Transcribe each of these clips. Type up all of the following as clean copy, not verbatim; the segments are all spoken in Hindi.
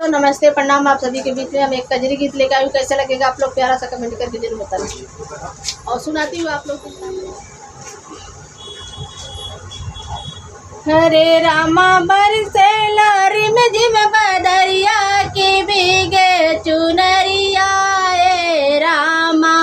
तो नमस्ते प्रणाम आप सभी के बीच में हम एक कजरी गीत लेकर आए। कैसा लगेगा आप लोग प्यारा सा कमेंट करके जरूर बताना। और सुनाती हूँ आप लोग को। हरे रामा बरसेला रिम झिम बदरिया की भीगे चुनरिया ए रामा।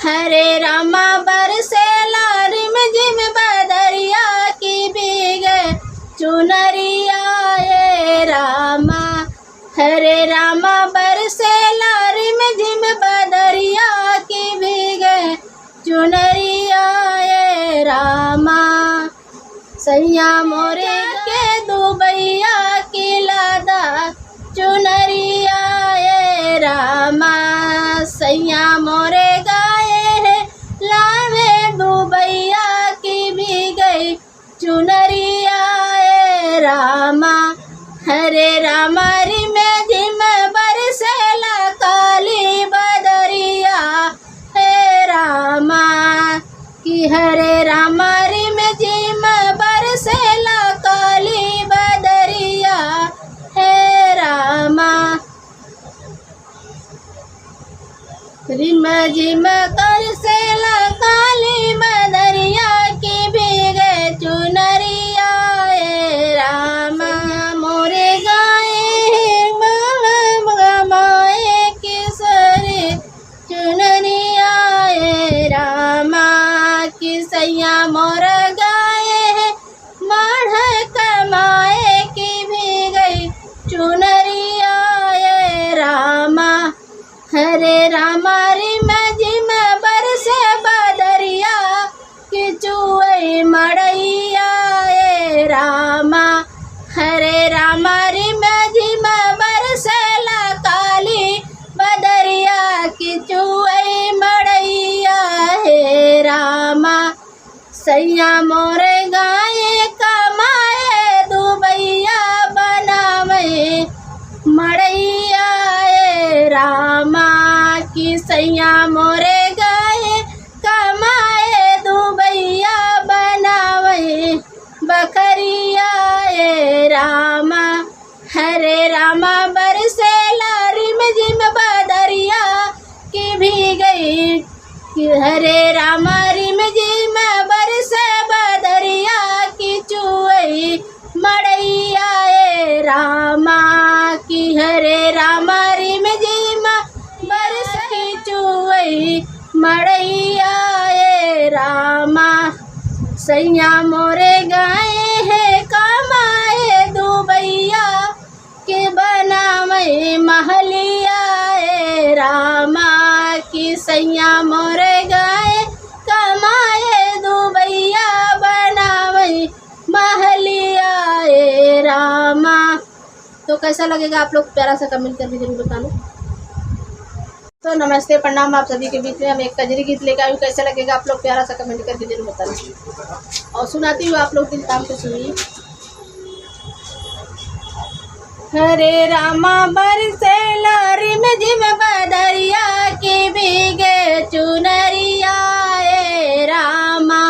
हरे रामा बरसेला रिम झिम बदरिया की भीगे चुनरिया ए रामा। हरे रामा बरसेला रिम झिम बदरिया की भीगे चुनरिया ए रामा। सैया मोरे के दुबैया की लादा चुनरिया ए रामा। सैया मोरे गाए है लावे दुबैया की भी गई चुनरिया ए रामा। हरे रामा रिम झिम बरसेला काली बदरिया हे रामा। कि हरे रामा रिम झिम बरसेला काली बदरिया हे रामा। रिम झिम बरसेला काली बदरिया की भीगे चुनरिया ए रामा। मोरे गाए माए किसरे चुनरिया ए रामा। कि सैया मोर गाए है माढ़ कमाए की भी गई चुनरिया ए रामा। हरे रामा रिम झिम बरसे बदरिया कि चुए मड़ैया ए रामा। हरे रामा रिम झिम बरसेला काली बदरिया कि चुए मड़ैया हे रामा। सैया मोरे गाए कमाए दुबैया बनावे मड़ैया ए रामा। कि सैया मोरे गाए कमाए दुबैया बनावे बकरिया ए रामा। हरे रामा बरसेला रिम झिम बदरिया की भी गई। कि हरे रामा रिम झिम बरसे बदरिया की चुई मड़ैया ए रामा। कि हरे रामा रिम झिम बरस की चुई मड़ैया ए रामा। सैया मोरे गाए है कमाए दुबैया के बनावे महलिया ए रामा। कि सैया मोरे गाए कमाए दुबैया बनावे महलिया ए रामा। तो कैसा लगेगा आप लोग प्यारा सा कमेंट करके जरूर बताना। तो नमस्ते प्रणाम आप सभी के बीच में हम एक कजरी गीत लेकर आए। कैसा लगेगा आप लोग प्यारा सा कमेंट करके जरूर बताना। और सुनाती हूँ आप लोग दिल काम को सुनिए। हरे रामा बरसेला रिम झिम बदरिया की भीगे चुनरिया ए रामा।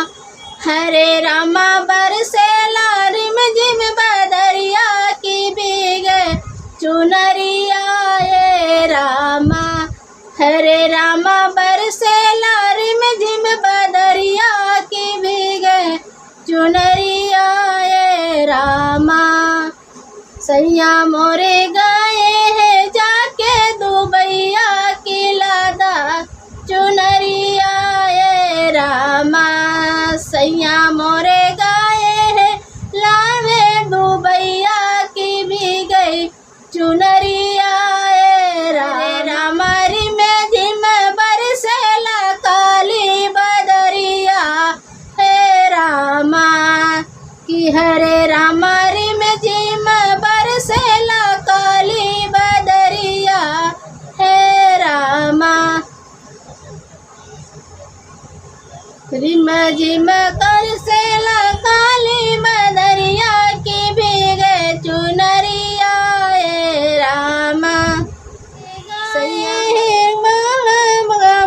हरे रामा बरसेला रिम झिम बदरिया की भीगे चुनरिया ए रामा। हरे रामा बरसेला रिम झिम बदरिया की भीगे चुनरिया ए रामा। सैया मोरे गाए है जाके दुबैया की लादा चुनरिया ए रामा। सैया मोरे गाए है लावे दुबैया की भी गई चुनरिया ए रामा। रिम झिम बरसेला काली बदरिया हे रामा। कि हरे रामा रिम झिम बरसेला काली बदरिया हे रामा। रिम झिम बरसेला काली बदरिया की भीगे चुनरिया ए रामा।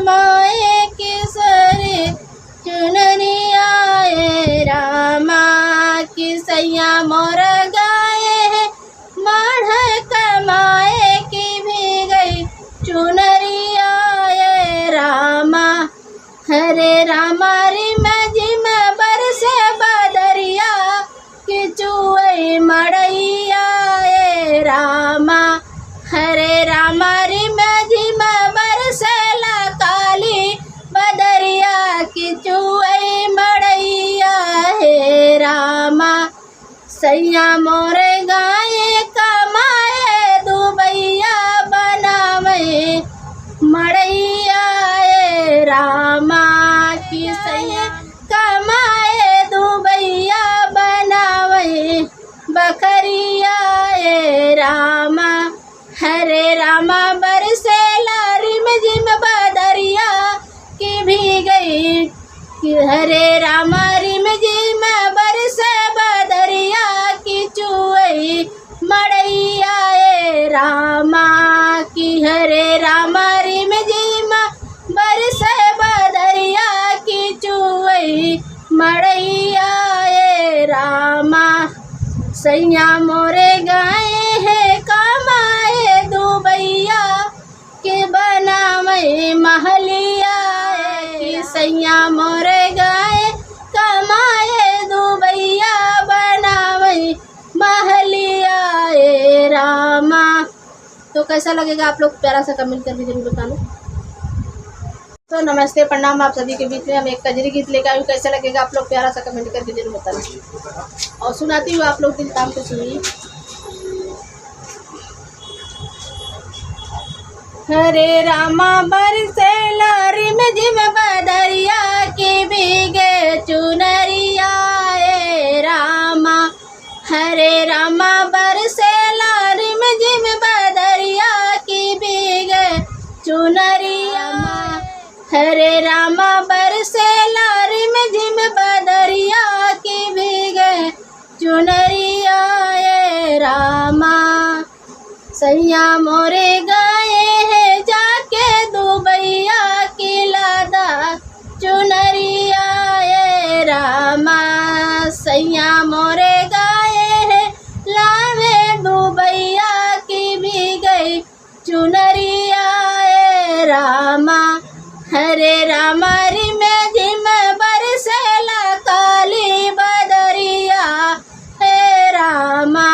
माए किसरे चुनरिया ए रामा। कि सैया मोर गाए है माढ़ कमाए हरे रामा रिम झिम बरसेला काली बदरिया की चुई मड़ैया हे रामा सैया मोरे गाये कमाए दुबैया बनावे मड़ैया ए रामा की सैया कमाए दुबैया बनावे बकरिया ए रामा हरे रामा बरसेला रिम झिम बदरिया की भी गई कि हरे रामा रिम झिम बरसे बदरिया की चुई मड़ैया ए रामा की हरे रामा रिम झिम बरसे बदरिया की चुई मड़ैया ए रामा सैया मोरे गाए है कमाए दुबैया के बनावे महलिया ए सैया मोरे गाए कमाए दुबैया बनावे महलिया ए रामा। तो कैसा लगेगा आप लोग प्यारा सा कमेंट करके जरूर बताना। तो नमस्ते प्रणाम, आप सभी के बीच में हम एक कजरी गीत लेकर आए। कैसा लगेगा आप लोग प्यारा सा कमेंट करके जरूर बताना और सुनाती हूँ आप लोग दिल थाम के सुनिए। हरे रामा बरसेला रिम झिम बदरिया की भीगे चुनरिया ए रामा हरे रामा बरसेला रिम झिम बदरिया की भीगे चुनरिया हरे रामा बरसेला रिम झिम बदरिया की भीगे चुनरिया ए रामा सैया मोरे गाए है जाके दुबैया की लादा चुनरिया ए रामा सैया मोरे गाए है लावे दुबैया की भी गई चुनरिया ए रामा हरे रामा रिम झिम बरसेला काली बदरिया हे रामा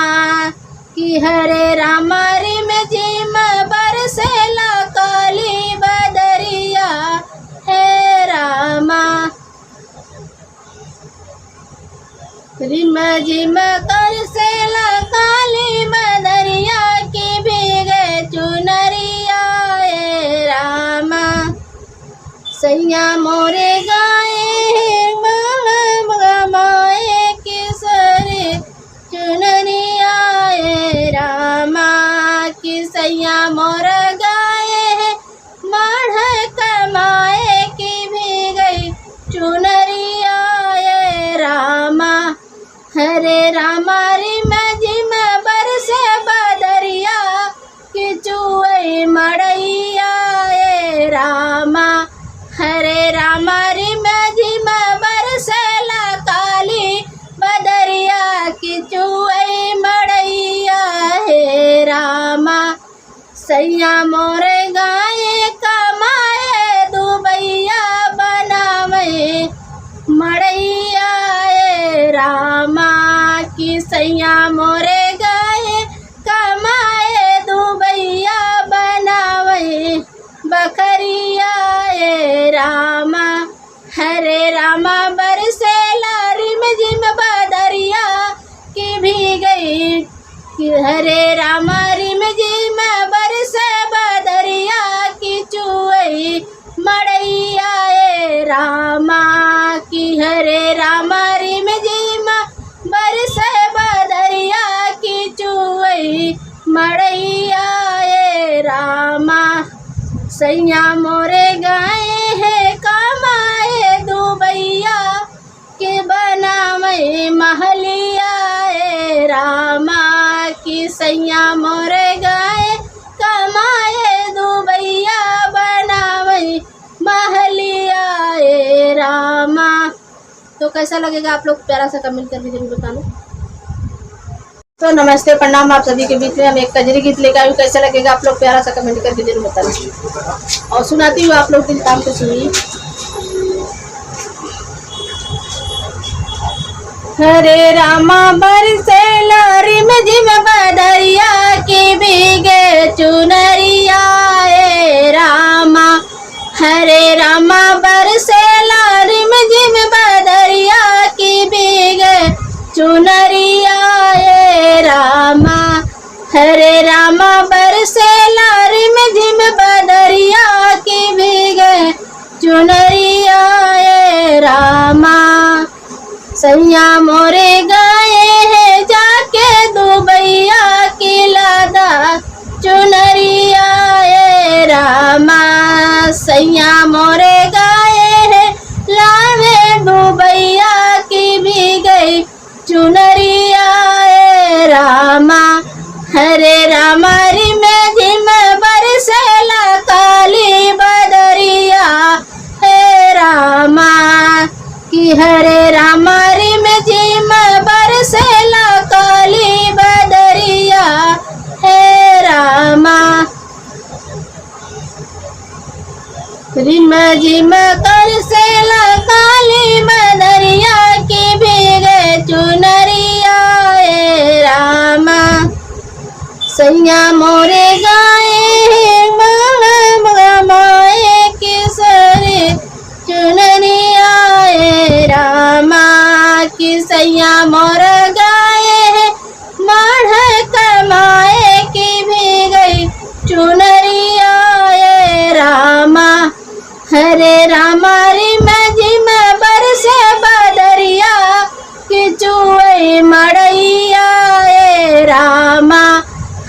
कि हरे रामा रिम झिम बरसेला काली बदरिया हे रामा रिम झिम बरसेला काली बदरिया की भीगे चुनरिया ए रामा सैया मोरे गाए माए किसरे चुनरिया ए रामा की सैया मोर गाए माढ़ कमाए की भी गई चुनरिया ए रामा हरे रामा रिम झिम बरसे बदरिया की चुई मड़ैया ए रामा हरे रामा रिम झिम बरसेला काली बदरिया की चुई मड़ैया हे रामा सैया मोरे गाए कमाए दुबैया बनावे मड़ैया ए रामा की सैया मोरे गाए कमाए दुबैया बनावे बकरिया ए रामा हरे रामा बरसेला रिम झिम बदरिया की भी गई कि हरे रामा रिम झिम बरसे बदरिया की चुई मड़ैया ए रामा की हरे रामा रिम झिम बरसे बदरिया की चुई मड़ैया ए रामा सैया मोरे गाए है कमाए दुबैया के बनावे महलिया ए रामा की सैया मोरे गाए कमाए दुबैया बनावे महलिया ए रामा। तो कैसा लगेगा आप लोग प्यारा सा कमेंट करके जरूर बताना। तो नमस्ते प्रणाम, आप सभी के बीच में हम एक कजरी गीत लेकर आए। कैसा लगेगा आप लोग प्यारा सा कमेंट करके जरूर बताना और सुनाती हूँ आप लोग दिल थाम के सुनिए। हरे रामा बरसेला रिम झिम बदरिया की भीगे हरे रामा बरसे लारी में झिम बदरिया की भीगे चुनरिया ए रामा। सैया मोरे गए हैं जाके दुबैया की लादा चुनरिया ए रामा। सैया मोरे गए हैं लावे दुबैया की भी गई चुनरिया ए रामा। हरे रामा री में झिम बरसेला काली बदरिया हे रामा कि हरे रामा री में झिम बरसेला काली बदरिया हे रामा। रिम झिम बरसेला काली बदरिया की भीगे चुनरिया ए रामा। सैया मोरे गाए माए किसरे चुनरिया ए रामा कि सैया मोर गाए माढ़ कमाए की भी गई चुनरिया ए रामा। हरे रामा री में झिम बरसे बदरिया कि चुए मड़ैया ए रामा।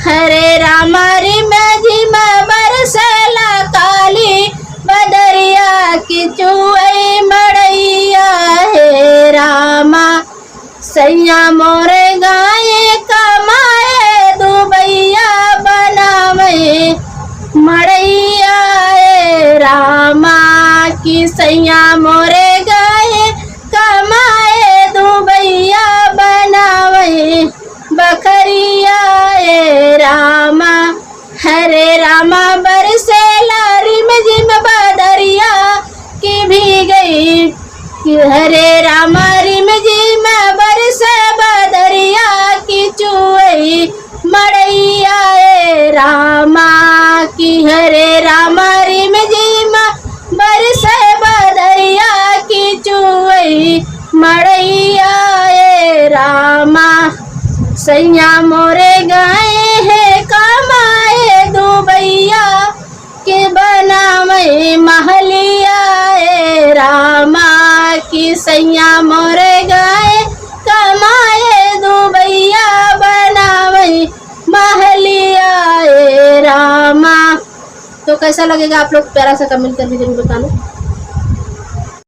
हरे रामा री में झिम बरसेला काली बदरिया की चुए मड़ैया हे रामा। सैया मोरे गाए कमाए दुबैया बनावे मड़ैया ए रामा कि सैया मोरे गाए कमाए दुबैया बनावे बखरिया ए रामा। हरे रामा बरसेला रिम झिम बदरिया की भी गई कि हरे रामा रिम झिम बरसे बदरिया की चुई मड़ैया ए रामा कि हरे रामा रिम झिम बरसे बदरिया की चुई मड़ैया ए रामा। सैया मोरे गए हैं कमाए दुबैया के बनावे महलिया ए रामा कि सैया मोरे गए कमाए दुबैया बनावे महलिया ए रामा। तो कैसा लगेगा आप लोग प्यारा सा कमेंट करके जरूर बताना।